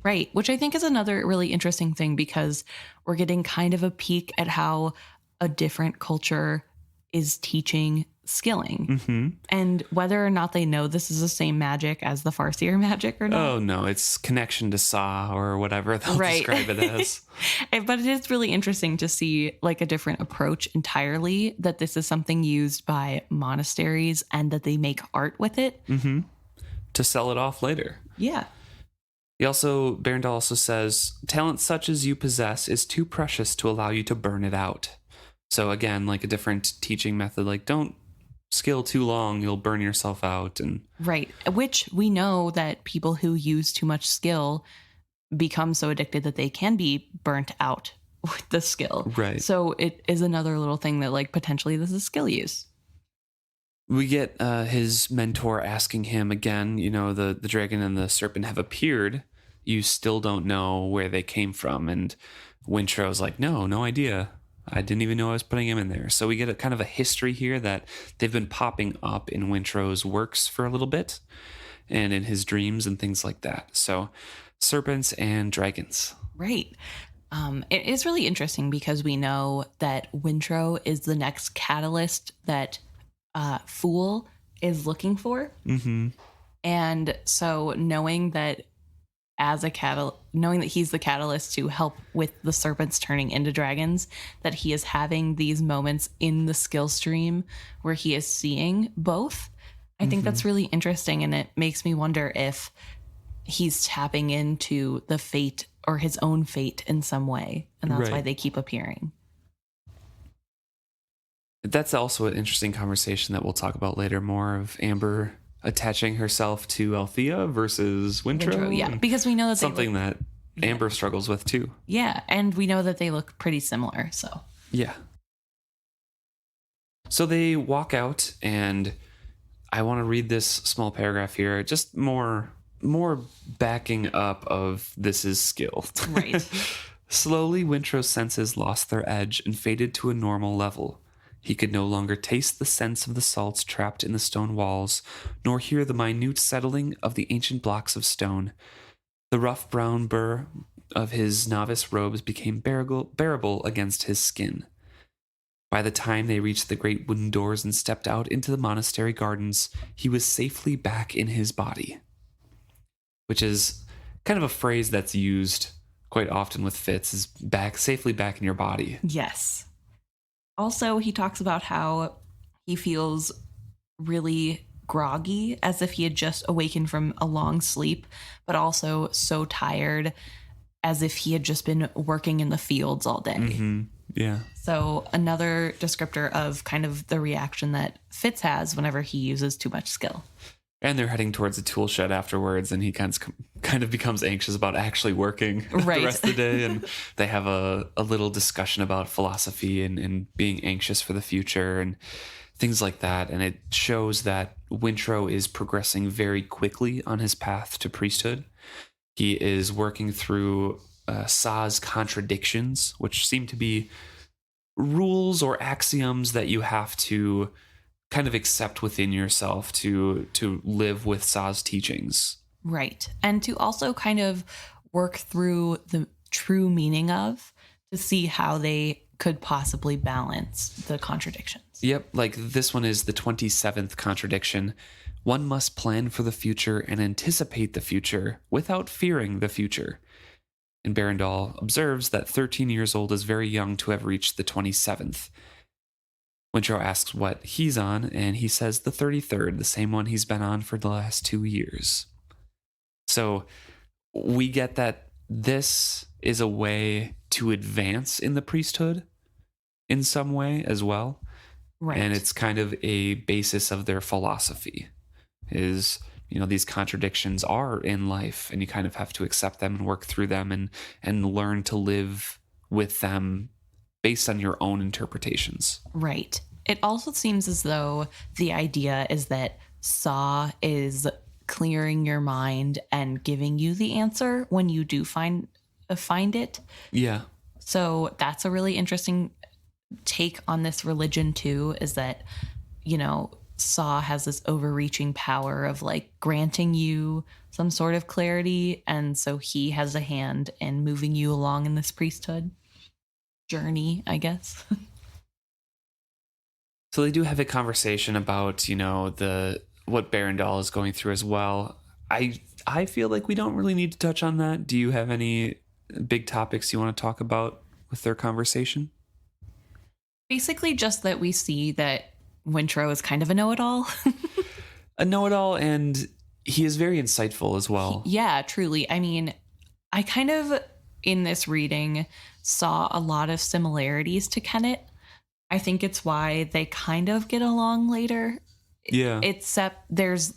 Right, which I think is another really interesting thing because we're getting kind of a peek at how a different culture is teaching skilling. And whether or not they know this is the same magic as the Farseer magic or not. Oh, no, it's connection to Saw or whatever they'll describe it as. But it is really interesting to see like a different approach entirely, that this is something used by monasteries and that they make art with it. To sell it off later. Yeah. Barandal also says, talent such as you possess is too precious to allow you to burn it out. So again, like a different teaching method, like don't skill too long, you'll burn yourself out. And right, which we know that people who use too much skill become so addicted that they can be burnt out with the skill. Right. So it is another little thing that like potentially this is skill use. We get his mentor asking him again, the dragon and the serpent have appeared. You still don't know where they came from. And Wintrow's like, no idea. I didn't even know I was putting him in there. So we get a kind of a history here that they've been popping up in Wintrow's works for a little bit and in his dreams and things like that. So serpents and dragons. Right. It is really interesting because we know that Wintrow is the next catalyst that Fool is looking for. And so knowing that he's the catalyst to help with the serpents turning into dragons, that he is having these moments in the skill stream where he is seeing both. I think that's really interesting, and it makes me wonder if he's tapping into the fate or his own fate in some way, and that's why they keep appearing. That's also an interesting conversation that we'll talk about later, more of Amber attaching herself to Althea versus Wintrow. Yeah, because we know that something that Amber struggles with too. Yeah, and we know that they look pretty similar, so. Yeah. So they walk out, and I want to read this small paragraph here, just more backing up of this is skill. Right. Slowly, Wintrow's senses lost their edge and faded to a normal level. He could no longer taste the sense of the salts trapped in the stone walls, nor hear the minute settling of the ancient blocks of stone. The rough brown burr of his novice robes became bearable against his skin. By the time they reached the great wooden doors and stepped out into the monastery gardens, he was safely back in his body. Which is kind of a phrase that's used quite often with Fitz, is safely back in your body. Yes. Also, he talks about how he feels really groggy, as if he had just awakened from a long sleep, but also so tired, as if he had just been working in the fields all day. Yeah. So another descriptor of kind of the reaction that Fitz has whenever he uses too much skill. And they're heading towards the tool shed afterwards, and he kind of becomes anxious about actually working the rest of the day. And they have a little discussion about philosophy and being anxious for the future and things like that. And it shows that Wintrow is progressing very quickly on his path to priesthood. He is working through Saw's contradictions, which seem to be rules or axioms that you have to kind of accept within yourself to live with Saw's teachings. Right. And to also kind of work through the true meaning of, to see how they could possibly balance the contradictions. Yep. Like this one is the 27th contradiction. One must plan for the future and anticipate the future without fearing the future. And Barandal observes that 13 years old is very young to have reached the 27th. Wintrow asks what he's on, and he says the 33rd, the same one he's been on for the last 2 years. So we get that this is a way to advance in the priesthood in some way as well. Right. And it's kind of a basis of their philosophy is, these contradictions are in life, and you kind of have to accept them and work through them and learn to live with them based on your own interpretations. Right. It also seems as though the idea is that Saw is clearing your mind and giving you the answer when you do find it. Yeah. So that's a really interesting take on this religion too, is that, Saw has this overreaching power of like granting you some sort of clarity. And so he has a hand in moving you along in this priesthood journey, I guess. So they do have a conversation about, what Barandal is going through as well. I feel like we don't really need to touch on that. Do you have any big topics you want to talk about with their conversation? Basically just that we see that Wintrow is kind of a know-it-all. A know-it-all, and he is very insightful as well. Yeah, truly. I mean, I kind of, in this reading, saw a lot of similarities to Kennit. I think it's why they kind of get along later. Yeah. Except there's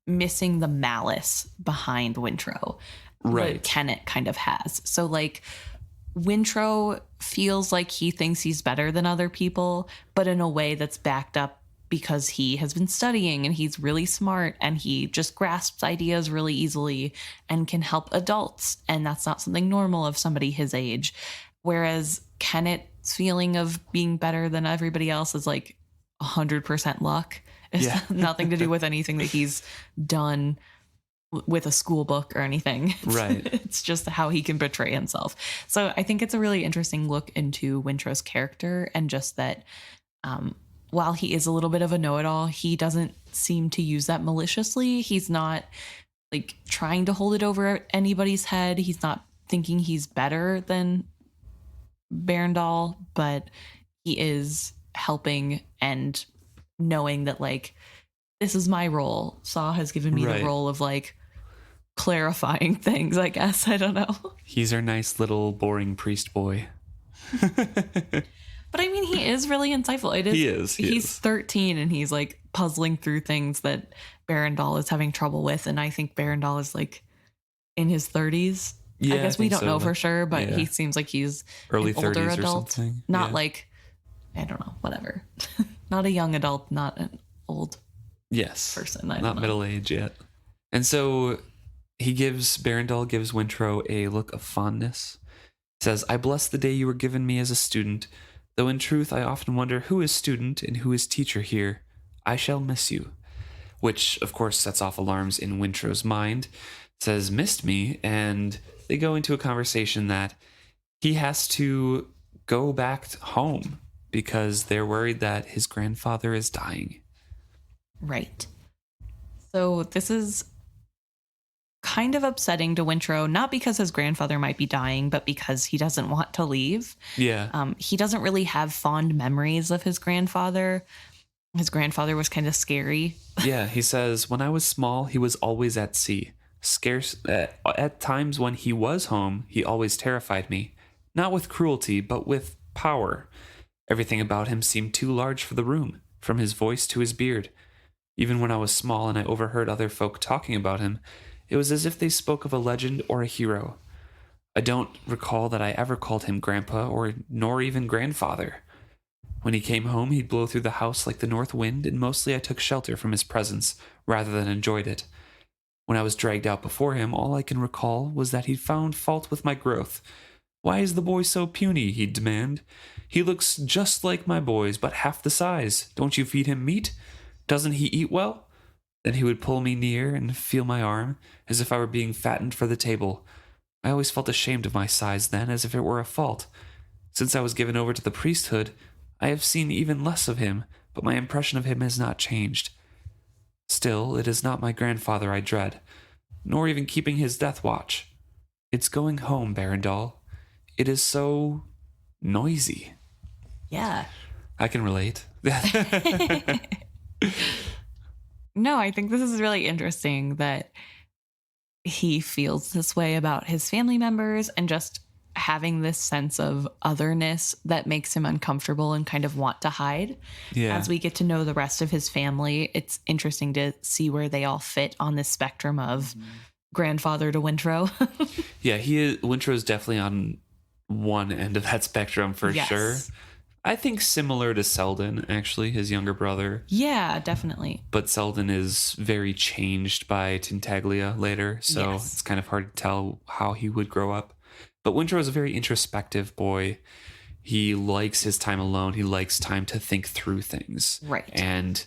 missing the malice behind Wintrow. Right. That Kennit kind of has. So, like, Wintrow feels like he thinks he's better than other people, but in a way that's backed up because he has been studying and he's really smart and he just grasps ideas really easily and can help adults. And that's not something normal of somebody his age. Whereas Kennit's feeling of being better than everybody else is like 100% luck. It's nothing to do with anything that he's done with a school book or anything. Right. It's just how he can portray himself. So I think it's a really interesting look into Wintrow's character, and just that while he is a little bit of a know-it-all, he doesn't seem to use that maliciously. He's not like trying to hold it over anybody's head. He's not thinking he's better than Barandal, but he is helping and knowing that like, this is my role. Saw has given me the role of like clarifying things, I guess. I don't know. He's our nice little boring priest boy. But I mean, he is really insightful. He is. He's 13 and he's like puzzling through things that Barandal is having trouble with. And I think Barandal is like in his 30s. Yeah, I guess we don't know for sure, but he seems like he's early an older 30s adult. Or something. Not like, I don't know, whatever. Not a young adult, not an old person. Not middle age yet. And so Barandal gives Wintrow a look of fondness. He says, "I bless the day you were given me as a student, though in truth I often wonder who is student and who is teacher here. I shall miss you." Which, of course, sets off alarms in Wintrow's mind. Says, "Missed me," and they go into a conversation that he has to go back home because they're worried that his grandfather is dying. Right. So this is kind of upsetting to Wintrow, not because his grandfather might be dying, but because he doesn't want to leave. Yeah. He doesn't really have fond memories of his grandfather. His grandfather was kind of scary. Yeah, he says, "When I was small, he was always at sea. Scarce at times when he was home, he always terrified me. Not with cruelty, but with power. Everything about him seemed too large for the room, from his voice to his beard. Even when I was small and I overheard other folk talking about him, it was as if they spoke of a legend or a hero. I don't recall that I ever called him grandpa nor even grandfather. When he came home, he'd blow through the house like the north wind, and mostly I took shelter from his presence rather than enjoyed it. When I was dragged out before him, all I can recall was that he'd found fault with my growth. 'Why is the boy so puny?' he'd demand. 'He looks just like my boys, but half the size. Don't you feed him meat? Doesn't he eat well?' Then he would pull me near and feel my arm, as if I were being fattened for the table. I always felt ashamed of my size then, as if it were a fault. Since I was given over to the priesthood, I have seen even less of him, but my impression of him has not changed. Still, it is not my grandfather I dread, nor even keeping his death watch. It's going home, Barandal. It is so noisy." Yeah. I can relate. No, I think this is really interesting that he feels this way about his family members and just having this sense of otherness that makes him uncomfortable and kind of want to hide. Yeah. As we get to know the rest of his family, it's interesting to see where they all fit on this spectrum of grandfather to Wintrow. Yeah, Wintrow is definitely on one end of that spectrum for sure. I think similar to Selden, actually, his younger brother. Yeah, definitely. But Selden is very changed by Tintaglia later, so it's kind of hard to tell how he would grow up. But Wintrow is a very introspective boy. He likes his time alone. He likes time to think through things. Right. And,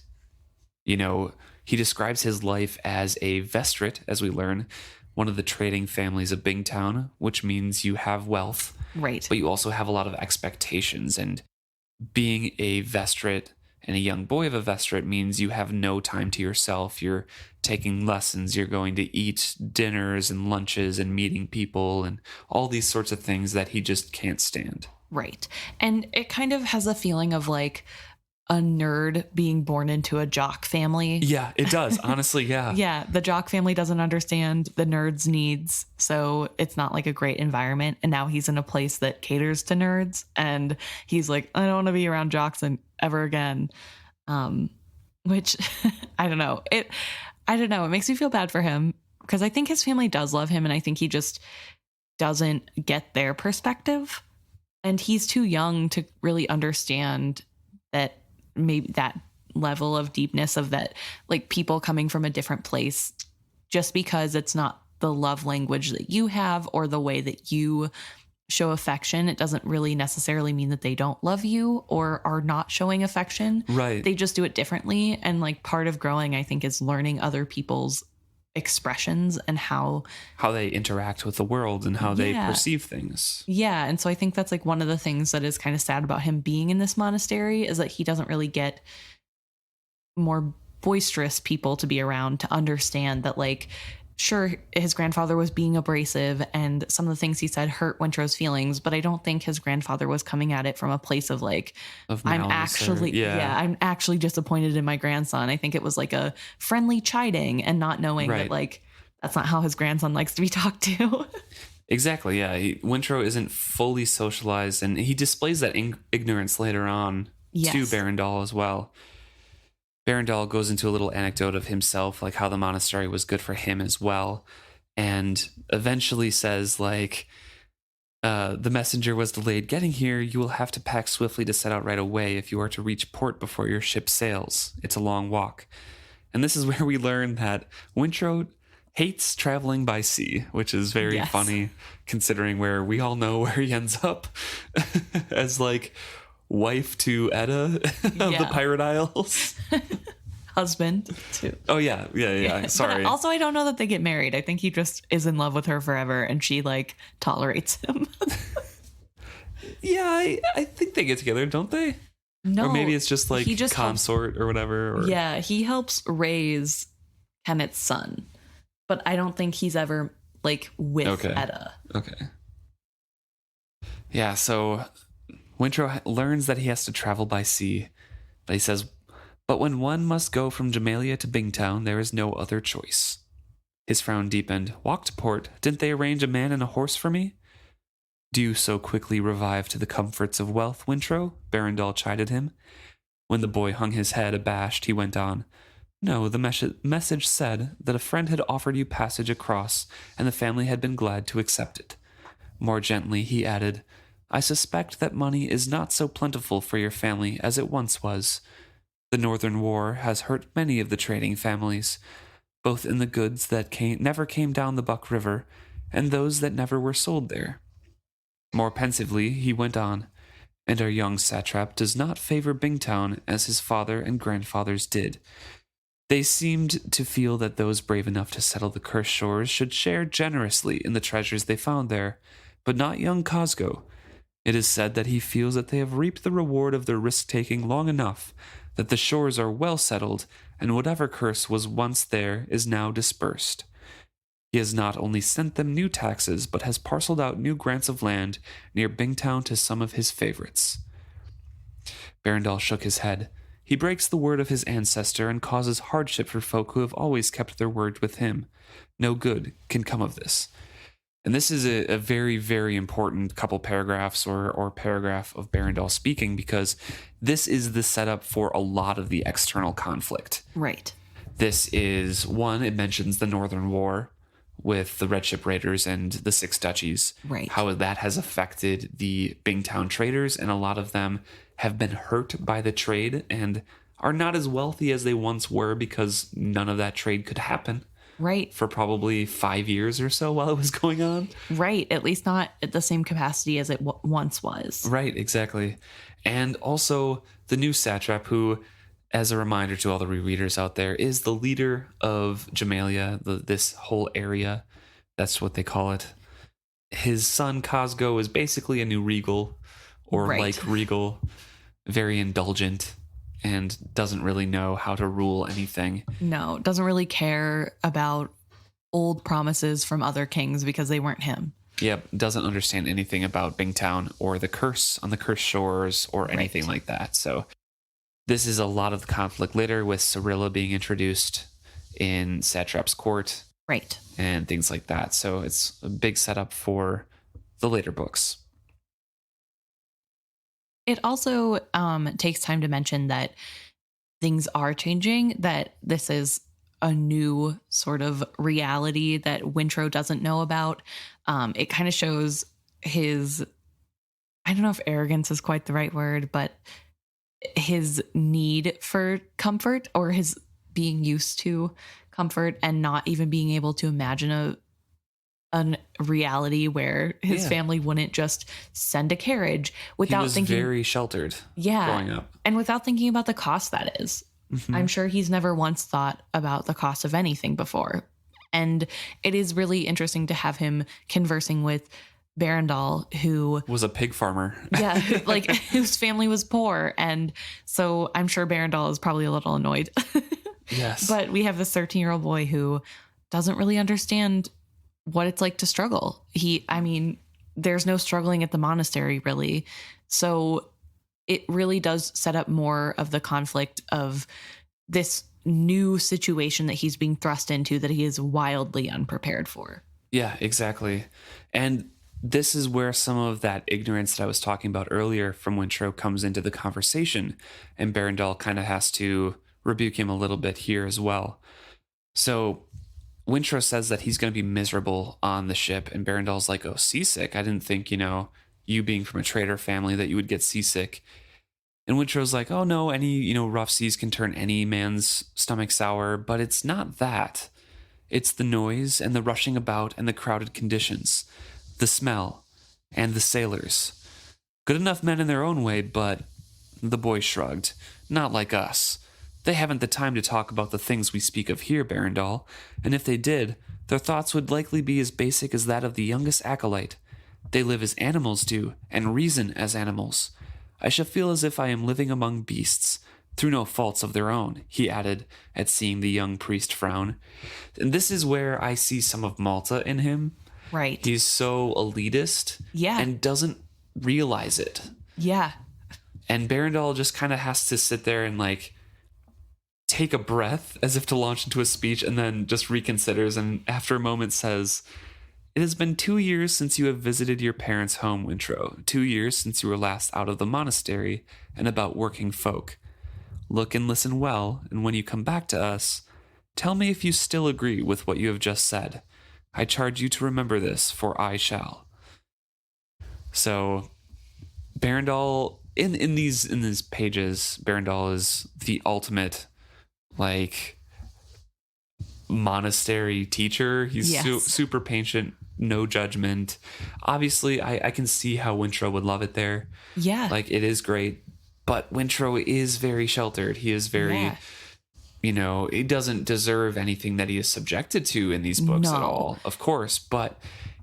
you know, he describes his life as a Vestrit, as we learn, one of the trading families of Bingtown, which means you have wealth. Right. But you also have a lot of expectations. And being a Vestrit and a young boy of a Vestrit means you have no time to yourself. You're taking lessons. You're going to eat dinners and lunches and meeting people and all these sorts of things that he just can't stand. Right. And it kind of has a feeling of like a nerd being born into a jock family. Yeah, it does. Honestly, yeah. Yeah, the jock family doesn't understand the nerd's needs, so it's not like a great environment. And now he's in a place that caters to nerds, and he's like, I don't want to be around jocks ever again. Which I don't know. It makes me feel bad for him because I think his family does love him, and I think he just doesn't get their perspective, and he's too young to really understand that. Maybe that level of deepness of that, like people coming from a different place, just because it's not the love language that you have or the way that you show affection, it doesn't really necessarily mean that they don't love you or are not showing affection. Right. They just do it differently. And like part of growing, I think, is learning other people's expressions and how they interact with the world and how they perceive things. Yeah. And so I think that's like one of the things that is kind of sad about him being in this monastery is that he doesn't really get more boisterous people to be around to understand that, like, sure, his grandfather was being abrasive and some of the things he said hurt Wintrow's feelings, but I don't think his grandfather was coming at it from a place of like, I'm actually disappointed in my grandson. I think it was like a friendly chiding and not knowing that like, that's not how his grandson likes to be talked to. Exactly. Yeah. Wintrow isn't fully socialized and he displays that ignorance later on to Barandal as well. Barandal goes into a little anecdote of himself, like how the monastery was good for him as well. And eventually says, like, the messenger was delayed getting here. You will have to pack swiftly to set out right away if you are to reach port before your ship sails. It's a long walk. And this is where we learn that Wintrow hates traveling by sea, which is very funny considering where we all know where he ends up as like wife to Edda of the Pirate Isles. Husband too. Oh yeah. Sorry. But also, I don't know that they get married. I think he just is in love with her forever and she like tolerates him. I think they get together, don't they? No. Or maybe it's just like consort or whatever. Or... Yeah, he helps raise Kennit's son. But I don't think he's ever like with Edda. Okay. Yeah, so Wintrow learns that he has to travel by sea. But he says, but when one must go from Jamalia to Bingtown, there is no other choice. His frown deepened. Walk to port? Didn't they arrange a man and a horse for me? Do you so quickly revive to the comforts of wealth, Wintrow? Barandal chided him. When the boy hung his head abashed, he went on. No, the message said that a friend had offered you passage across, and the family had been glad to accept it. More gently, he added, I suspect that money is not so plentiful for your family as it once was. The Northern War has hurt many of the trading families, both in the goods that never came down the Buck River, and those that never were sold there. More pensively, he went on, and our young satrap does not favor Bingtown as his father and grandfathers did. They seemed to feel that those brave enough to settle the cursed shores should share generously in the treasures they found there, but not young Cosgo. It is said that he feels that they have reaped the reward of their risk-taking long enough, that the shores are well settled, and whatever curse was once there is now dispersed. He has not only sent them new taxes, but has parceled out new grants of land near Bingtown to some of his favorites. Berendal shook his head. He breaks the word of his ancestor and causes hardship for folk who have always kept their word with him. No good can come of this. And this is a very, very important couple paragraphs or paragraph of Berendal speaking, because this is the setup for a lot of the external conflict. Right. This is, one, it mentions the Northern War with the Redship Raiders and the Six Duchies. Right. How that has affected the Bingtown traders, and a lot of them have been hurt by the trade and are not as wealthy as they once were because none of that trade could happen. Right. For probably 5 years or so while it was going on. Right. At least not at the same capacity as it once was. Right, exactly. And also the new satrap, who, as a reminder to all the rereaders out there, is the leader of Jamalia, this whole area. That's what they call it. His son Cosgo is basically a new Regal, or Right. like Regal, very indulgent, and doesn't really know how to rule anything. No, doesn't really care about old promises from other kings because they weren't him. Yep, doesn't understand anything about Bingtown or the curse on the cursed shores or anything like that. So this is a lot of the conflict later, with Cyrilla being introduced in Satrap's court. Right. And things like that. So it's a big setup for the later books. It also takes time to mention that things are changing, that this is a new sort of reality that Wintrow doesn't know about. It kind of shows his, I don't know if arrogance is quite the right word, but his need for comfort, or his being used to comfort and not even being able to imagine a reality where his family wouldn't just send a carriage without he was thinking. Very sheltered. Growing up, and without thinking about the cost that is. Mm-hmm. I'm sure he's never once thought about the cost of anything before, and it is really interesting to have him conversing with Berendal, who was a pig farmer. like whose family was poor, and so I'm sure Berendal is probably a little annoyed. Yes, but we have this 13-year-old boy who doesn't really understand what it's like to struggle. There's no struggling at the monastery, really. So it really does set up more of the conflict of this new situation that he's being thrust into that he is wildly unprepared for. Yeah, exactly. And this is where some of that ignorance that I was talking about earlier from Wintrow comes into the conversation, and Berendal kind of has to rebuke him a little bit here as well. So Wintrow says that he's going to be miserable on the ship, and Berendal's like, oh, seasick? I didn't think, you being from a trader family, that you would get seasick. And Wintrow's like, oh, no, any, rough seas can turn any man's stomach sour, but it's not that. It's the noise and the rushing about and the crowded conditions, the smell and the sailors. Good enough men in their own way, but the boy shrugged. Not like us. They haven't the time to talk about the things we speak of here, Berendal, and if they did, their thoughts would likely be as basic as that of the youngest acolyte. They live as animals do, and reason as animals. I shall feel as if I am living among beasts, through no faults of their own, he added, at seeing the young priest frown. And this is where I see some of Malta in him. Right. He's so elitist, and doesn't realize it. Yeah. And Berendal just kind of has to sit there and take a breath as if to launch into a speech, and then just reconsiders, and after a moment says, it has been 2 years since you have visited your parents' home, Wintrow. 2 years since you were last out of the monastery and about working folk. Look and listen well, and when you come back to us, tell me if you still agree with what you have just said. I charge you to remember this, for I shall. So Berendal, in these pages, Berendal is the ultimate monastery teacher. He's super patient, no judgment. Obviously, I can see how Wintrow would love it there. Yeah. It is great, but Wintrow is very sheltered. He is very, he doesn't deserve anything that he is subjected to in these books at all, of course, but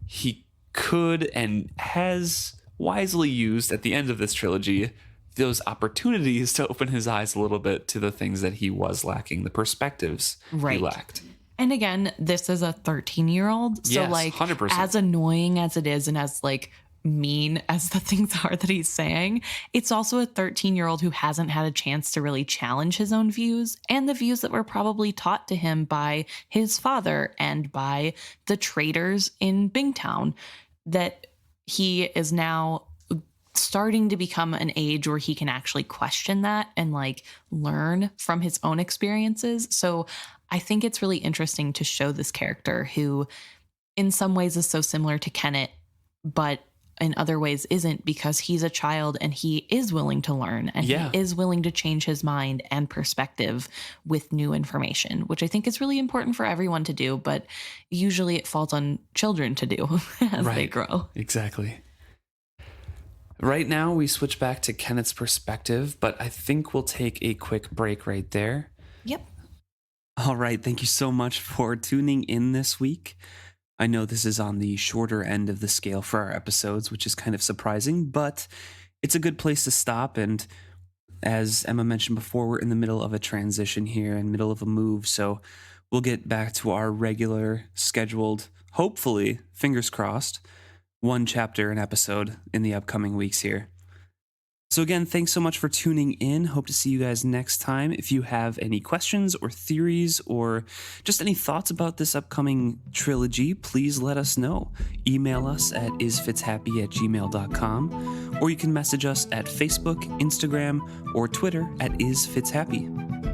he could and has wisely used at the end of this trilogy those opportunities to open his eyes a little bit to the things that he was lacking, the perspectives he lacked. And again, this is a 13-year-old. So yes, 100%. as annoying as it is, and as mean as the things are that he's saying, it's also a 13-year-old who hasn't had a chance to really challenge his own views and the views that were probably taught to him by his father and by the traders in Bingtown, that he is now starting to become an age where he can actually question that and like learn from his own experiences. So I think it's really interesting to show this character who in some ways is so similar to Kennit, but in other ways isn't, because he's a child and he is willing to learn and he is willing to change his mind and perspective with new information, which I think is really important for everyone to do, but usually it falls on children to do as they grow. Exactly. Right now we switch back to Kennit's perspective, but I think we'll take a quick break right there. Yep. All right. Thank you so much for tuning in this week. I know this is on the shorter end of the scale for our episodes, which is kind of surprising, but it's a good place to stop. And as Emma mentioned before, we're in the middle of a transition here and middle of a move. So we'll get back to our regular scheduled, hopefully, fingers crossed, one chapter an episode in the upcoming weeks here. So again, thanks so much for tuning in. Hope to see you guys next time. If you have any questions or theories or just any thoughts about this upcoming trilogy, please let us know. Email us at isfitzhappy@gmail.com, or you can message us at Facebook, Instagram, or Twitter at isfitzhappy.